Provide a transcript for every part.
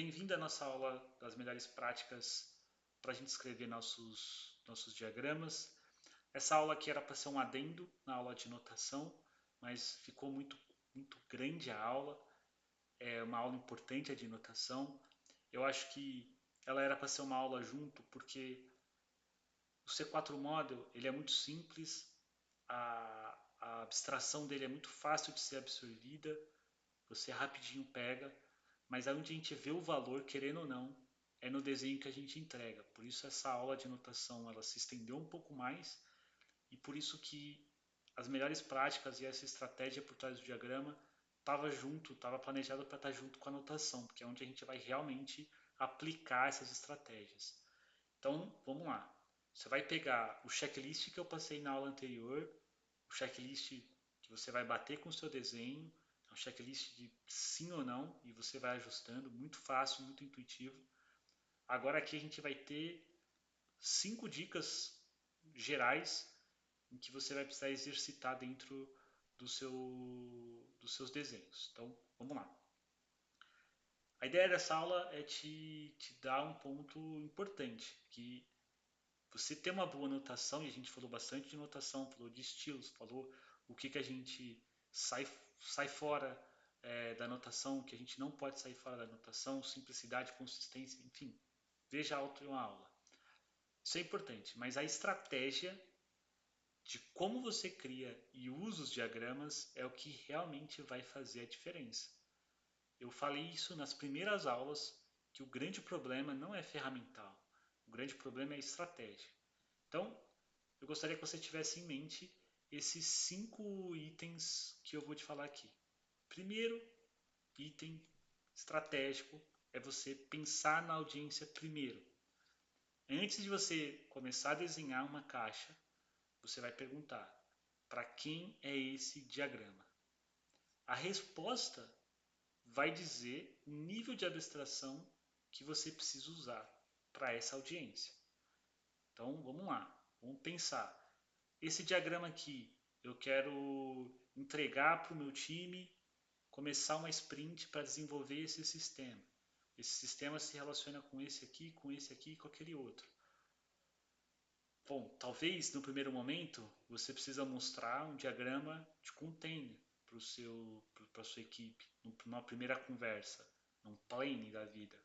Bem-vindo à nossa aula das melhores práticas para a gente escrever nossos diagramas. Essa aula aqui era para ser um adendo na aula de notação, mas ficou muito grande a aula. É uma aula importante a de notação. Eu acho que ela era para ser uma aula junto, porque o C4 Model ele é muito simples, a abstração dele é muito fácil de ser absorvida, você rapidinho pega, mas aí onde a gente vê o valor, querendo ou não, é no desenho que a gente entrega. Por isso essa aula de notação ela se estendeu um pouco mais e por isso que as melhores práticas e essa estratégia por trás do diagrama estava planejado para estar junto com a notação, porque é onde a gente vai realmente aplicar essas estratégias. Então, vamos lá. Você vai pegar o checklist que eu passei na aula anterior, o checklist que você vai bater com o seu desenho, é um checklist de sim ou não, e você vai ajustando, muito fácil, muito intuitivo. Agora aqui a gente vai ter 5 dicas gerais em que você vai precisar exercitar dentro dos seus desenhos. Então, vamos lá. A ideia dessa aula é te dar um ponto importante, que você ter uma boa notação, e a gente falou bastante de notação, falou de estilos, falou o que a gente sai, sai fora da notação, o que a gente não pode sair fora da notação, simplicidade, consistência, enfim. Veja a outra aula. Isso é importante, mas a estratégia de como você cria e usa os diagramas é o que realmente vai fazer a diferença. Eu falei isso nas primeiras aulas, que o grande problema não é ferramental, o grande problema é a estratégia. Então, eu gostaria que você tivesse em mente esses 5 itens que eu vou te falar aqui. Primeiro item estratégico é você pensar na audiência primeiro. Antes de você começar a desenhar uma caixa, você vai perguntar: para quem é esse diagrama? A resposta vai dizer o nível de abstração que você precisa usar para essa audiência. Então, vamos lá, vamos pensar. Esse diagrama aqui, eu quero entregar para o meu time começar uma sprint para desenvolver esse sistema. Esse sistema se relaciona com esse aqui, com esse aqui e com aquele outro. Bom, talvez no primeiro momento você precisa mostrar um diagrama de container para a sua equipe, numa primeira conversa, num plane da vida.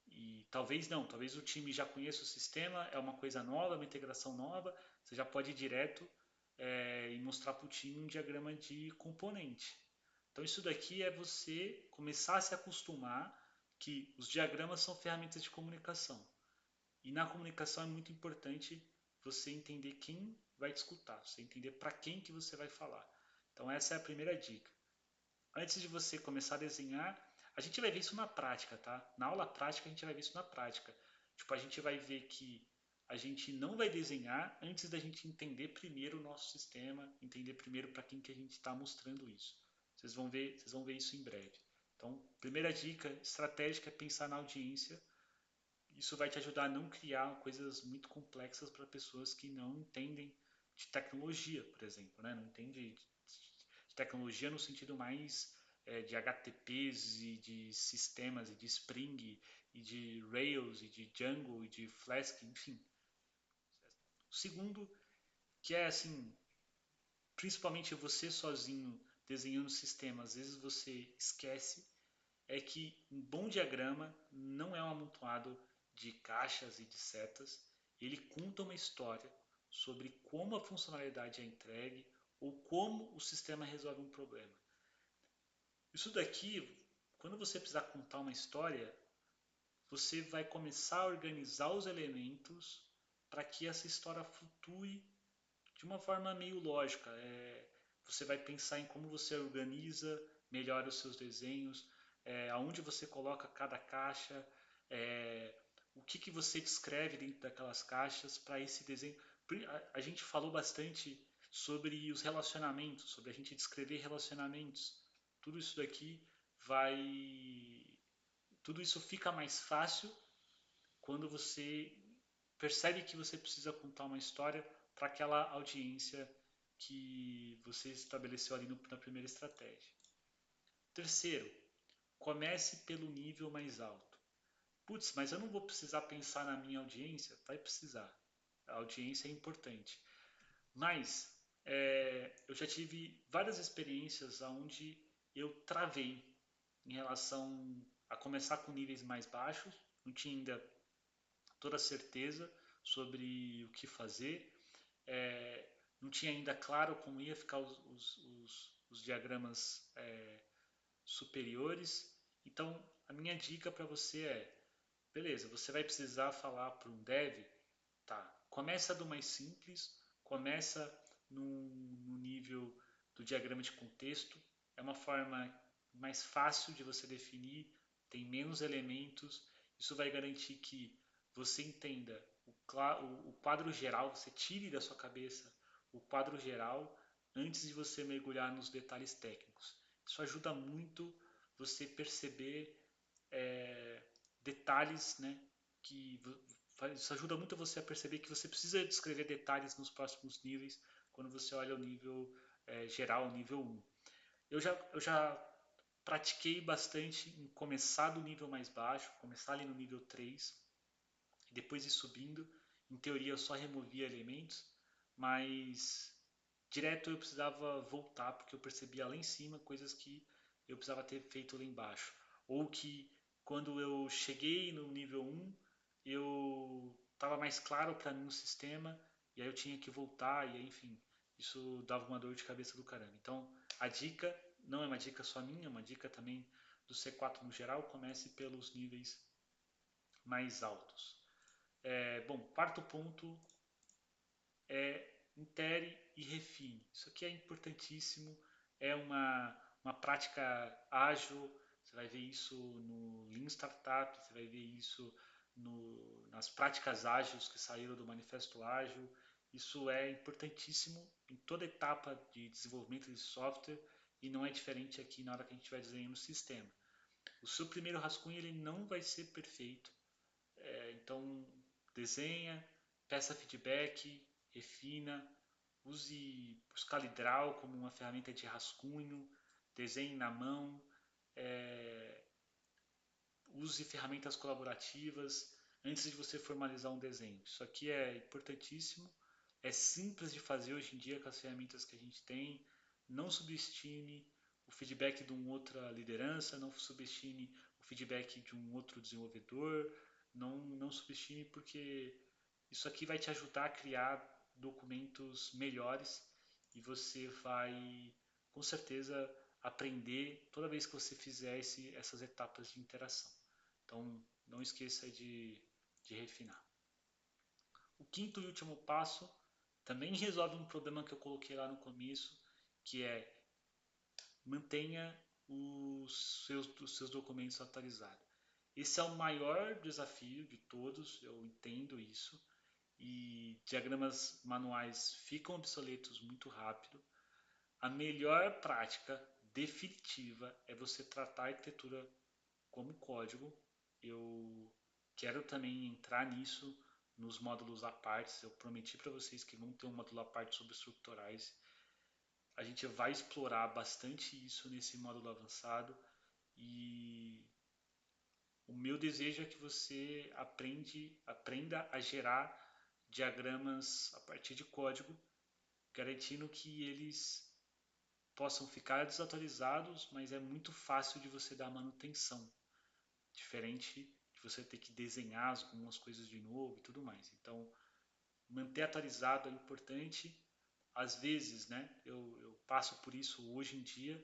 E talvez não, talvez o time já conheça o sistema, é uma coisa nova, uma integração nova, você já pode ir direto e mostrar para o time um diagrama de componente. Então isso daqui é você começar a se acostumar que os diagramas são ferramentas de comunicação. E na comunicação é muito importante você entender quem vai te escutar, você entender para quem que você vai falar. Então essa é a primeira dica. Antes de você começar a desenhar, a gente vai ver isso na prática, tá? Na aula prática a gente vai ver isso na prática. Tipo, a gente vai ver que a gente não vai desenhar antes da gente entender primeiro o nosso sistema, entender primeiro para quem que a gente está mostrando isso. Vocês vão ver isso em breve. Então, primeira dica estratégica é pensar na audiência. Isso vai te ajudar a não criar coisas muito complexas para pessoas que não entendem de tecnologia, por exemplo, né? Não entende de tecnologia no sentido mais de HTTPs e de sistemas e de Spring e de Rails e de Django e de Flask, enfim. O segundo, que é assim, principalmente você sozinho desenhando sistemas, às vezes você esquece, é que um bom diagrama não é um amontoado de caixas e de setas, ele conta uma história sobre como a funcionalidade é entregue ou como o sistema resolve um problema. Isso daqui, quando você precisar contar uma história, você vai começar a organizar os elementos para que essa história flutue de uma forma meio lógica. Você vai pensar em como você organiza melhor os seus desenhos, aonde você coloca cada caixa, o que você descreve dentro daquelas caixas para esse desenho. A gente falou bastante sobre os relacionamentos, sobre a gente descrever relacionamentos. Tudo isso daqui vai. Tudo isso fica mais fácil quando você percebe que você precisa contar uma história para aquela audiência que você estabeleceu ali na primeira estratégia. Terceiro, comece pelo nível mais alto. Putz, mas eu não vou precisar pensar na minha audiência? Vai precisar. A audiência é importante. Mas eu já tive várias experiências onde eu travei em relação a começar com níveis mais baixos, não tinha ainda toda a certeza sobre o que fazer, é, não tinha ainda claro como ia ficar os diagramas superiores. Então, a minha dica para você é, beleza, você vai precisar falar para um dev, tá, começa do mais simples, começa no nível do diagrama de contexto, é uma forma mais fácil de você definir, tem menos elementos, isso vai garantir que você entenda o quadro geral, você tire da sua cabeça o quadro geral antes de você mergulhar nos detalhes técnicos. Isso ajuda muito você perceber detalhes, né, que isso ajuda muito você a perceber que você precisa descrever detalhes nos próximos níveis quando você olha o nível geral, o nível 1. Eu já pratiquei bastante em começar do nível mais baixo, começar ali no nível 3, e depois ir subindo. Em teoria eu só removia elementos, mas direto eu precisava voltar porque eu percebia lá em cima coisas que eu precisava ter feito lá embaixo. Ou que quando eu cheguei no nível 1, eu estava mais claro para mim o sistema e aí eu tinha que voltar e aí, enfim, isso dava uma dor de cabeça do caramba. Então, a dica não é uma dica só minha, é uma dica também do C4 no geral, comece pelos níveis mais altos. Bom, quarto ponto é intere e refine. Isso aqui é importantíssimo, é uma prática ágil, você vai ver isso no Lean Startup, você vai ver isso nas práticas ágeis que saíram do Manifesto Ágil. Isso é importantíssimo em toda etapa de desenvolvimento de software e não é diferente aqui na hora que a gente vai desenhando o sistema. O seu primeiro rascunho ele não vai ser perfeito, então desenha, peça feedback, refina, use o ScaleDraw como uma ferramenta de rascunho, desenhe na mão, use ferramentas colaborativas antes de você formalizar um desenho. Isso aqui é importantíssimo, é simples de fazer hoje em dia com as ferramentas que a gente tem. Não subestime o feedback de uma outra liderança, não subestime o feedback de um outro desenvolvedor, não subestime porque isso aqui vai te ajudar a criar documentos melhores e você vai com certeza aprender toda vez que você fizer essas etapas de interação. Então, não esqueça de refinar. O quinto e último passo também resolve um problema que eu coloquei lá no começo, que é mantenha os seus documentos atualizados. Esse é o maior desafio de todos, eu entendo isso, e diagramas manuais ficam obsoletos muito rápido. A melhor prática definitiva é você tratar a arquitetura como código. Eu quero também entrar nisso nos módulos à parte. Eu prometi para vocês que vão ter um módulo à parte sobre estruturais. A gente vai explorar bastante isso nesse módulo avançado e o meu desejo é que você aprenda a gerar diagramas a partir de código, garantindo que eles possam ficar desatualizados, mas é muito fácil de você dar manutenção, diferente de você ter que desenhar algumas coisas de novo e tudo mais. Então, manter atualizado é importante. Às vezes, né, eu passo por isso hoje em dia,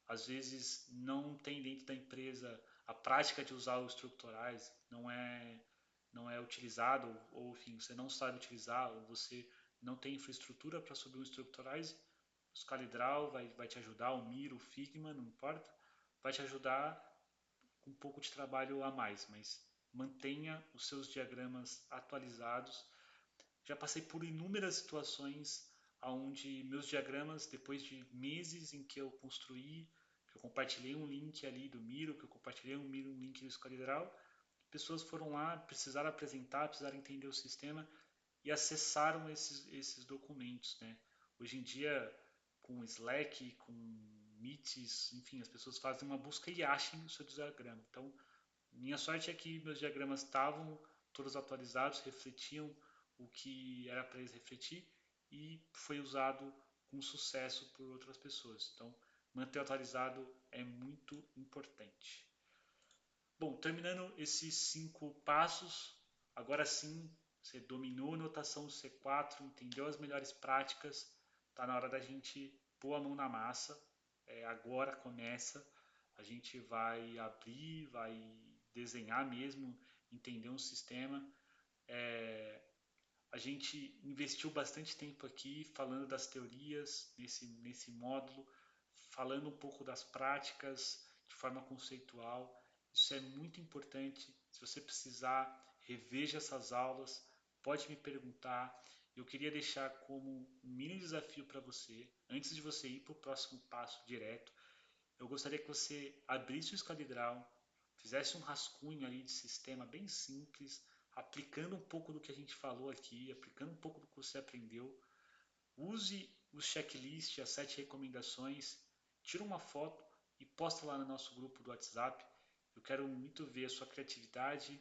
às vezes não tem dentro da empresa a prática de usar os estruturais, não é utilizado, ou enfim, você não sabe utilizar, ou você não tem infraestrutura para subir os estruturais, o ScaleDraw vai te ajudar, o Miro, o Figma, não importa, vai te ajudar com um pouco de trabalho a mais, mas mantenha os seus diagramas atualizados. Já passei por inúmeras situações onde meus diagramas, depois de meses em que eu construí, que eu compartilhei um link ali do Miro, que eu compartilhei um link do ScaleDraw, pessoas foram lá, precisaram apresentar, precisaram entender o sistema e acessaram esses documentos, né? Hoje em dia, com Slack, com Meets, enfim, as pessoas fazem uma busca e achem o seu diagrama. Então, minha sorte é que meus diagramas estavam todos atualizados, refletiam o que era para eles refletir e foi usado com sucesso por outras pessoas. Então, manter atualizado é muito importante. Bom, terminando esses 5 passos, agora sim você dominou a notação C4, entendeu as melhores práticas, está na hora da gente pôr a mão na massa. Agora começa, a gente vai abrir, vai desenhar mesmo, entender um sistema. A gente investiu bastante tempo aqui falando das teorias nesse módulo, falando um pouco das práticas de forma conceitual. Isso é muito importante. Se você precisar, reveja essas aulas, pode me perguntar. Eu queria deixar como um mini desafio para você, antes de você ir para o próximo passo direto, eu gostaria que você abrisse o ScaleDraw, fizesse um rascunho ali de sistema bem simples, aplicando um pouco do que a gente falou aqui, aplicando um pouco do que você aprendeu. Use os checklists, as 7 recomendações, tira uma foto e posta lá no nosso grupo do WhatsApp. Eu quero muito ver a sua criatividade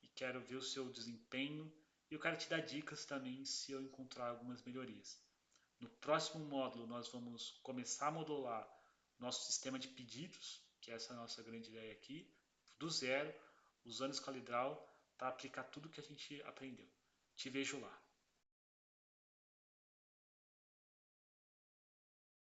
e quero ver o seu desempenho. E eu quero te dar dicas também se eu encontrar algumas melhorias. No próximo módulo, nós vamos começar a modular nosso sistema de pedidos, que essa é a nossa grande ideia aqui, do zero, usando ScaleDraw para aplicar tudo que a gente aprendeu. Te vejo lá.